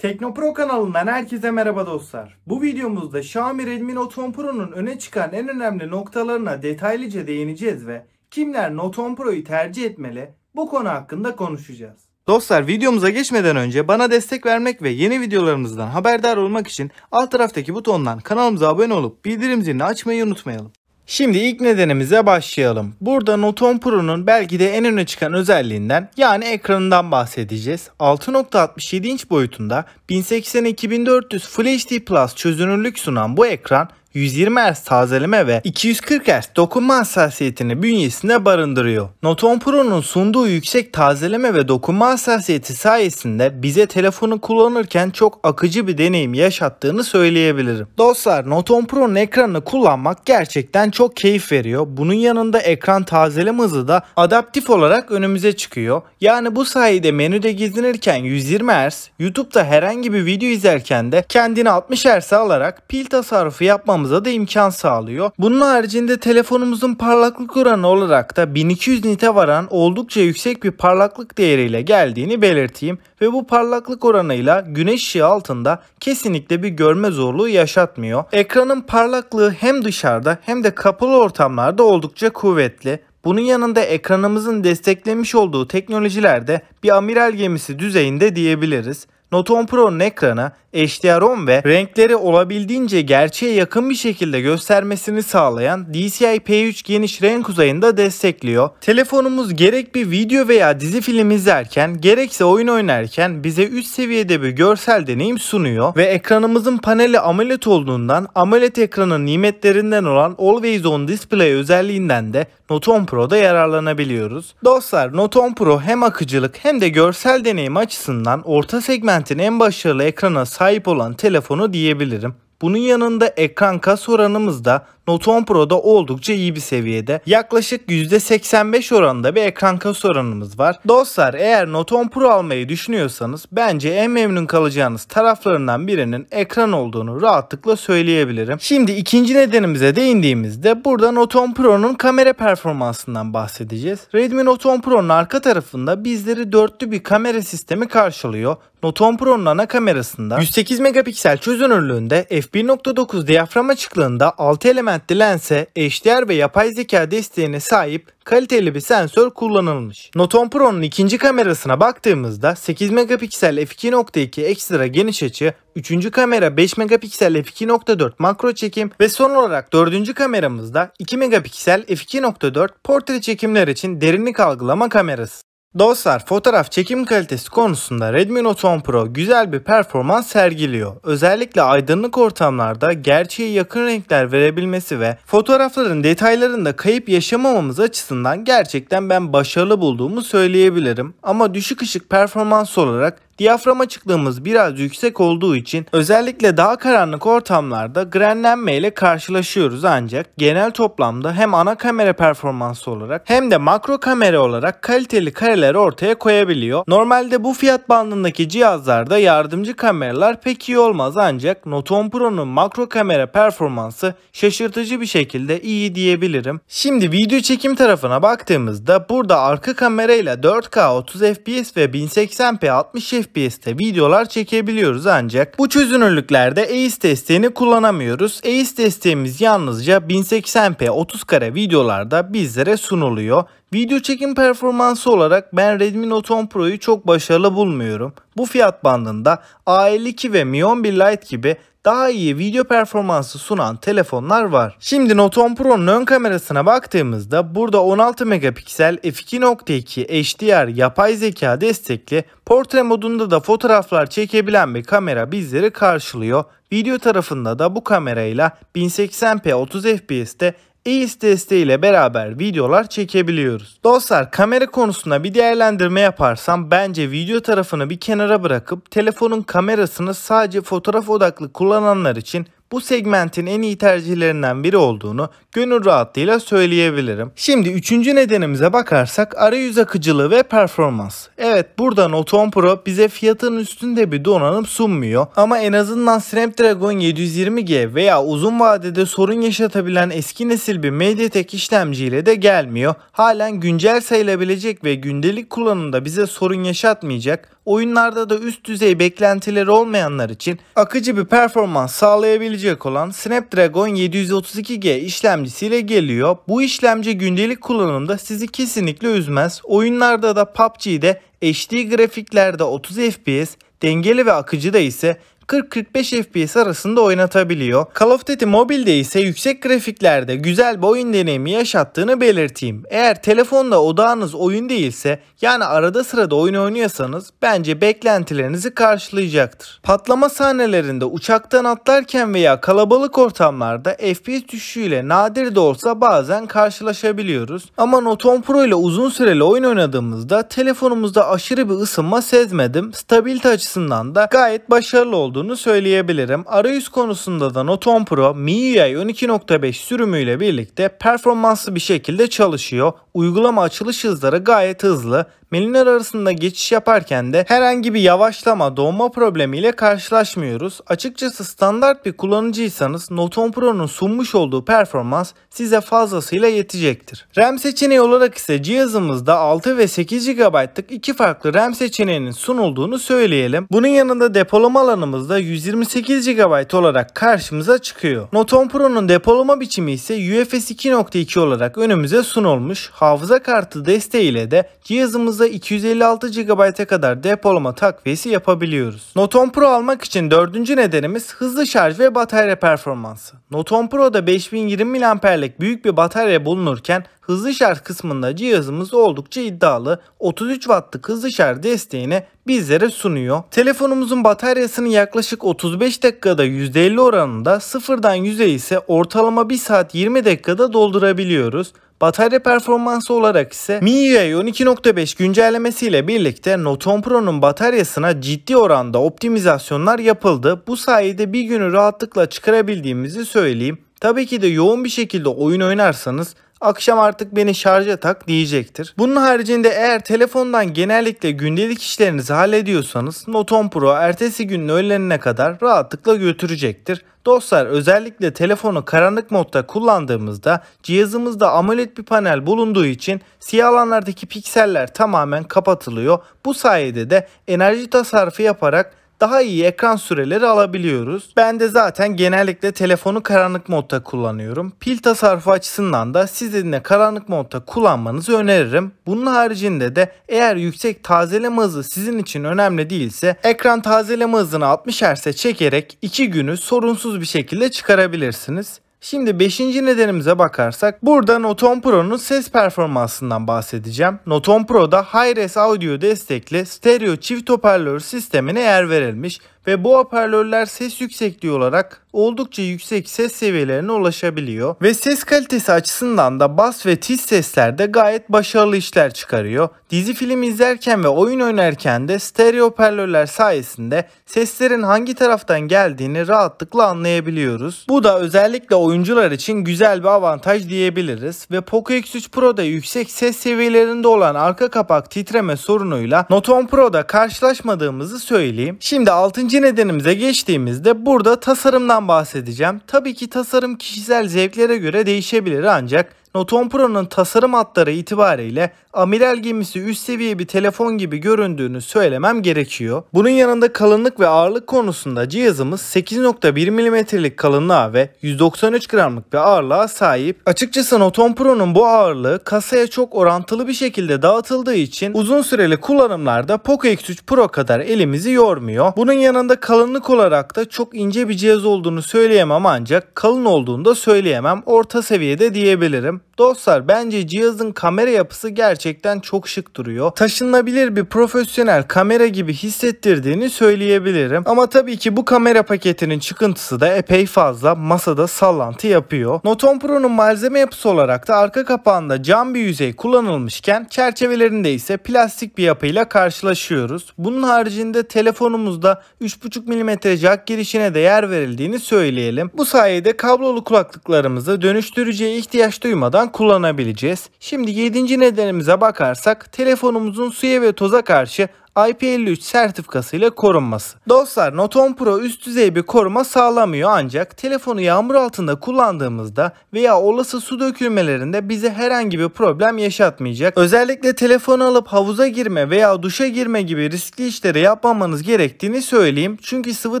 Teknopro kanalından herkese merhaba dostlar. Bu videomuzda Xiaomi Redmi Note 10 Pro'nun öne çıkan en önemli noktalarına detaylıca değineceğiz ve kimler Note 10 Pro'yu tercih etmeli bu konu hakkında konuşacağız. Dostlar, videomuza geçmeden önce bana destek vermek ve yeni videolarımızdan haberdar olmak için alt taraftaki butondan kanalımıza abone olup bildirim zilini açmayı unutmayalım. Şimdi ilk nedenimize başlayalım. Burada Note 10 Pro'nun belki de en öne çıkan özelliğinden, yani ekranından bahsedeceğiz. 6.67 inç boyutunda 1080x2400 Full HD Plus çözünürlük sunan bu ekran 120 Hz tazeleme ve 240 Hz dokunma hassasiyetini bünyesinde barındırıyor. Note 10 Pro'nun sunduğu yüksek tazeleme ve dokunma hassasiyeti sayesinde bize telefonu kullanırken çok akıcı bir deneyim yaşattığını söyleyebilirim. Dostlar, Note 10 Pro'nun ekranını kullanmak gerçekten çok keyif veriyor. Bunun yanında ekran tazeleme hızı da adaptif olarak önümüze çıkıyor. Yani bu sayede menüde gezinirken 120 Hz, YouTube'da herhangi bir video izlerken de kendini 60 Hz'e alarak pil tasarrufu yapmamıza da imkan sağlıyor. Bunun haricinde telefonumuzun parlaklık oranı olarak da 1200 nite varan oldukça yüksek bir parlaklık değeriyle geldiğini belirteyim ve bu parlaklık oranıyla güneş ışığı altında kesinlikle bir görme zorluğu yaşatmıyor. Ekranın parlaklığı hem dışarıda hem de kapalı ortamlarda oldukça kuvvetli. Bunun yanında ekranımızın desteklemiş olduğu teknolojilerde bir amiral gemisi düzeyinde diyebiliriz. Note 10 Pro'nun ekranı HDR10 ve renkleri olabildiğince gerçeğe yakın bir şekilde göstermesini sağlayan DCI-P3 geniş renk uzayını da destekliyor. Telefonumuz gerek bir video veya dizi film izlerken gerekse oyun oynarken bize üst seviyede bir görsel deneyim sunuyor ve ekranımızın paneli AMOLED olduğundan AMOLED ekranın nimetlerinden olan Always On Display özelliğinden de Note 10 Pro'da yararlanabiliyoruz. Dostlar, Note 10 Pro hem akıcılık hem de görsel deneyim açısından orta segmentin en başarılı ekrana sahip olan telefonu diyebilirim. Bunun yanında ekran kas oranımız da Note 10 Pro'da oldukça iyi bir seviyede. Yaklaşık %85 oranında bir ekran kas oranımız var. Dostlar, eğer Note 10 Pro almayı düşünüyorsanız bence en memnun kalacağınız taraflarından birinin ekran olduğunu rahatlıkla söyleyebilirim. Şimdi ikinci nedenimize değindiğimizde burada Note 10 Pro'nun kamera performansından bahsedeceğiz. Redmi Note 10 Pro'nun arka tarafında bizleri dörtlü bir kamera sistemi karşılıyor. Note 10 Pro'nun ana kamerasında 108 megapiksel çözünürlüğünde f1.9 diyafram açıklığında 6 elementli lense, HDR ve yapay zeka desteğine sahip kaliteli bir sensör kullanılmış. Note 10 Pro'nun ikinci kamerasına baktığımızda 8 megapiksel f2.2 ekstra geniş açı, 3. kamera 5 megapiksel f2.4 makro çekim ve son olarak 4. kameramızda 2 megapiksel f2.4 portre çekimler için derinlik algılama kamerası. Dostlar, fotoğraf çekim kalitesi konusunda Redmi Note 10 Pro güzel bir performans sergiliyor. Özellikle aydınlık ortamlarda gerçeğe yakın renkler verebilmesi ve fotoğrafların detaylarında kayıp yaşamamamız açısından gerçekten ben başarılı bulduğumu söyleyebilirim. Ama düşük ışık performans olarak diyafram açıklığımız biraz yüksek olduğu için özellikle daha karanlık ortamlarda grenlenme ile karşılaşıyoruz, ancak genel toplamda hem ana kamera performansı olarak hem de makro kamera olarak kaliteli kareler ortaya koyabiliyor. Normalde bu fiyat bandındaki cihazlarda yardımcı kameralar pek iyi olmaz, ancak Note 10 Pro'nun makro kamera performansı şaşırtıcı bir şekilde iyi diyebilirim. Şimdi video çekim tarafına baktığımızda burada arka kamerayla 4K 30 FPS ve 1080p 60 FPS'te videolar çekebiliyoruz, ancak bu çözünürlüklerde EIS desteğini kullanamıyoruz. EIS desteğimiz yalnızca 1080p 30 kare videolarda bizlere sunuluyor. Video çekim performansı olarak ben Redmi Note 10 Pro'yu çok başarılı bulmuyorum. Bu fiyat bandında A52 ve Mi 11 Lite gibi daha iyi video performansı sunan telefonlar var. Şimdi Note 10 Pro'nun ön kamerasına baktığımızda burada 16 megapiksel f2.2 HDR yapay zeka destekli portre modunda da fotoğraflar çekebilen bir kamera bizleri karşılıyor. Video tarafında da bu kamerayla 1080p 30 FPS'te EIS desteğiyle beraber videolar çekebiliyoruz. Dostlar, kamera konusunda bir değerlendirme yaparsam bence video tarafını bir kenara bırakıp telefonun kamerasını sadece fotoğraf odaklı kullananlar için bu segmentin en iyi tercihlerinden biri olduğunu gönül rahatlığıyla söyleyebilirim. Şimdi üçüncü nedenimize bakarsak arayüz akıcılığı ve performans. Evet, burada Note 10 Pro bize fiyatın üstünde bir donanım sunmuyor ama en azından Snapdragon 720G veya uzun vadede sorun yaşatabilen eski nesil bir MediaTek işlemciyle de gelmiyor. Halen güncel sayılabilecek ve gündelik kullanımda bize sorun yaşatmayacak oyunlarda da üst düzey beklentileri olmayanlar için akıcı bir performans sağlayabilecek olan Snapdragon 732G işlemcisiyle geliyor. Bu işlemci gündelik kullanımda sizi kesinlikle üzmez. Oyunlarda da PUBG'de HD grafiklerde 30 FPS, dengeli ve akıcıda ise 40-45 FPS arasında oynatabiliyor. Call of Duty Mobile'de ise yüksek grafiklerde güzel bir oyun deneyimi yaşattığını belirteyim. Eğer telefonda odağınız oyun değilse, yani arada sırada oyun oynuyorsanız bence beklentilerinizi karşılayacaktır. Patlama sahnelerinde uçaktan atlarken veya kalabalık ortamlarda FPS düşüşüyle nadir de olsa bazen karşılaşabiliyoruz. Ama Note 10 Pro ile uzun süreli oyun oynadığımızda telefonumuzda aşırı bir ısınma sezmedim. Stabilite açısından da gayet başarılı olduğunu söyleyebilirim. Arayüz konusunda da Note 10 Pro MIUI 12.5 sürümüyle birlikte performanslı bir şekilde çalışıyor. Uygulama açılış hızları gayet hızlı. Menüler arasında geçiş yaparken de herhangi bir yavaşlama, donma problemiyle karşılaşmıyoruz. Açıkçası standart bir kullanıcıysanız Note 10 Pro'nun sunmuş olduğu performans size fazlasıyla yetecektir. RAM seçeneği olarak ise cihazımızda 6 ve 8 GB'lık iki farklı RAM seçeneğinin sunulduğunu söyleyelim. Bunun yanında depolama alanımızda 128 GB olarak karşımıza çıkıyor. Note 10 Pro'nun depolama biçimi ise UFS 2.2 olarak önümüze sunulmuş. Hafıza kartı desteğiyle de cihazımızda 256 GB'a kadar depolama takviyesi yapabiliyoruz. Note 10 Pro almak için dördüncü nedenimiz hızlı şarj ve batarya performansı. Note 10 Pro'da 5020 mAh'lik büyük bir batarya bulunurken hızlı şarj kısmında cihazımız oldukça iddialı. 33 Watt'lık hızlı şarj desteğini bizlere sunuyor. Telefonumuzun bataryasını yaklaşık 35 dakikada %50 oranında, sıfırdan 100'e ise ortalama 1 saat 20 dakikada doldurabiliyoruz. Batarya performansı olarak ise MIUI 12.5 güncellemesiyle birlikte Note 10 Pro'nun bataryasına ciddi oranda optimizasyonlar yapıldı. Bu sayede bir günü rahatlıkla çıkarabildiğimizi söyleyeyim. Tabii ki de yoğun bir şekilde oyun oynarsanız akşam artık beni şarja tak diyecektir. Bunun haricinde eğer telefondan genellikle gündelik işlerinizi hallediyorsanız Note 10 Pro ertesi günün öğlenine kadar rahatlıkla götürecektir. Dostlar, özellikle telefonu karanlık modda kullandığımızda cihazımızda AMOLED bir panel bulunduğu için siyah alanlardaki pikseller tamamen kapatılıyor. Bu sayede de enerji tasarrufu yaparak daha iyi ekran süreleri alabiliyoruz. Ben de zaten genellikle telefonu karanlık modda kullanıyorum. Pil tasarrufu açısından da sizin de karanlık modda kullanmanızı öneririm. Bunun haricinde de eğer yüksek tazeleme hızı sizin için önemli değilse ekran tazeleme hızını 60 Hz'e çekerek 2 günü sorunsuz bir şekilde çıkarabilirsiniz. Şimdi 5. nedenimize bakarsak burada Note 10 Pro'nun ses performansından bahsedeceğim. Note 10 Pro'da Hi-Res Audio destekli stereo çift hoparlör sistemine yer verilmiş ve bu hoparlörler ses yüksekliği olarak oldukça yüksek ses seviyelerine ulaşabiliyor ve ses kalitesi açısından da bas ve tiz seslerde gayet başarılı işler çıkarıyor. Dizi film izlerken ve oyun oynarken de stereo hoparlörler sayesinde seslerin hangi taraftan geldiğini rahatlıkla anlayabiliyoruz. Bu da özellikle oyuncular için güzel bir avantaj diyebiliriz ve Poco X3 Pro'da yüksek ses seviyelerinde olan arka kapak titreme sorunuyla Note 10 Pro'da karşılaşmadığımızı söyleyeyim. Şimdi 6. nedenimize geçtiğimizde burada tasarımdan bahsedeceğim. Tabii ki tasarım kişisel zevklere göre değişebilir ancak Note 10 Pro'nun tasarım hatları itibariyle amiral gemisi üst seviye bir telefon gibi göründüğünü söylemem gerekiyor. Bunun yanında kalınlık ve ağırlık konusunda cihazımız 8.1 mm'lik kalınlığa ve 193 gramlık bir ağırlığa sahip. Açıkçası Note 10 Pro'nun bu ağırlığı kasaya çok orantılı bir şekilde dağıtıldığı için uzun süreli kullanımlarda Poco X3 Pro kadar elimizi yormuyor. Bunun yanında kalınlık olarak da çok ince bir cihaz olduğunu söyleyemem ancak kalın olduğunu da söyleyemem. Orta seviyede diyebilirim. Dostlar, bence cihazın kamera yapısı gerçekten çok şık duruyor. Taşınabilir bir profesyonel kamera gibi hissettirdiğini söyleyebilirim. Ama tabii ki bu kamera paketinin çıkıntısı da epey fazla, masada sallantı yapıyor. Note 10 Pro'nun malzeme yapısı olarak da arka kapağında cam bir yüzey kullanılmışken çerçevelerinde ise plastik bir yapıyla karşılaşıyoruz. Bunun haricinde telefonumuzda 3.5 mm jack girişine de yer verildiğini söyleyelim. Bu sayede kablolu kulaklıklarımızı dönüştürücüye ihtiyaç duymadan kullanabileceğiz. Şimdi 7. nedenimize bakarsak telefonumuzun suya ve toza karşı IP53 sertifikası ile korunması. Dostlar, Note 10 Pro üst düzey bir koruma sağlamıyor ancak telefonu yağmur altında kullandığımızda veya olası su dökülmelerinde bize herhangi bir problem yaşatmayacak. Özellikle telefonu alıp havuza girme veya duşa girme gibi riskli işleri yapmamanız gerektiğini söyleyeyim. Çünkü sıvı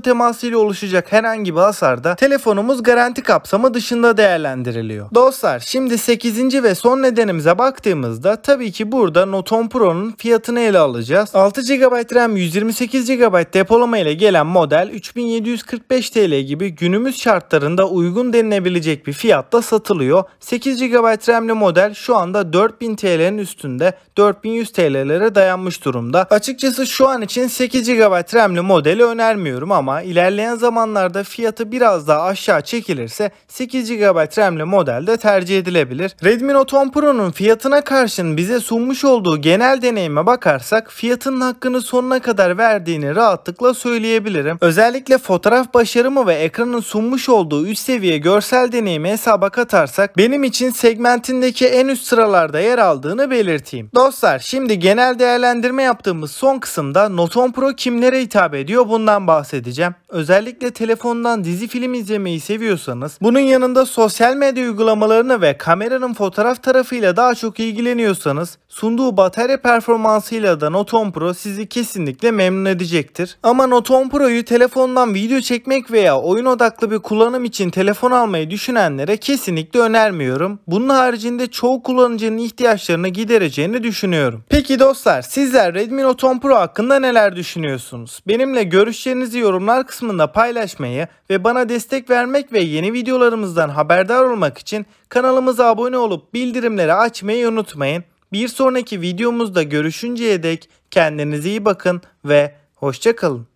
temasıyla oluşacak herhangi bir hasarda telefonumuz garanti kapsamı dışında değerlendiriliyor. Dostlar, şimdi 8. ve son nedenimize baktığımızda tabii ki burada Note 10 Pro'nun fiyatını ele alacağız. 6 GB RAM 128 GB depolama ile gelen model 3745 TL gibi günümüz şartlarında uygun denilebilecek bir fiyatta satılıyor. 8 GB RAM'li model şu anda 4000 TL'nin üstünde, 4100 TL'lere dayanmış durumda. Açıkçası şu an için 8 GB RAM'li modeli önermiyorum ama ilerleyen zamanlarda fiyatı biraz daha aşağı çekilirse 8 GB RAM'li model de tercih edilebilir. Redmi Note 10 Pro'nun fiyatına karşın bize sunmuş olduğu genel deneyime bakarsak fiyatının hakkını sonuna kadar verdiğini rahatlıkla söyleyebilirim. Özellikle fotoğraf başarımı ve ekranın sunmuş olduğu üst seviye görsel deneyimi hesaba katarsak benim için segmentindeki en üst sıralarda yer aldığını belirteyim. Dostlar, şimdi genel değerlendirme yaptığımız son kısımda Note 10 Pro kimlere hitap ediyor bundan bahsedeceğim. Özellikle telefondan dizi film izlemeyi seviyorsanız, bunun yanında sosyal medya uygulamalarını ve kameranın fotoğraf tarafıyla daha çok ilgileniyorsanız sunduğu batarya performansıyla da Note 10 Pro sizi kesinlikle memnun edecektir. Ama Note 10 Pro'yu telefondan video çekmek veya oyun odaklı bir kullanım için telefon almayı düşünenlere kesinlikle önermiyorum. Bunun haricinde çoğu kullanıcının ihtiyaçlarını gidereceğini düşünüyorum. Peki dostlar, sizler Redmi Note 10 Pro hakkında neler düşünüyorsunuz? Benimle görüşlerinizi yorumlar kısmında paylaşmayı ve bana destek vermek ve yeni videolarımızdan haberdar olmak için kanalımıza abone olup bildirimleri açmayı unutmayın. Bir sonraki videomuzda görüşünceye dek kendinize iyi bakın ve hoşça kalın.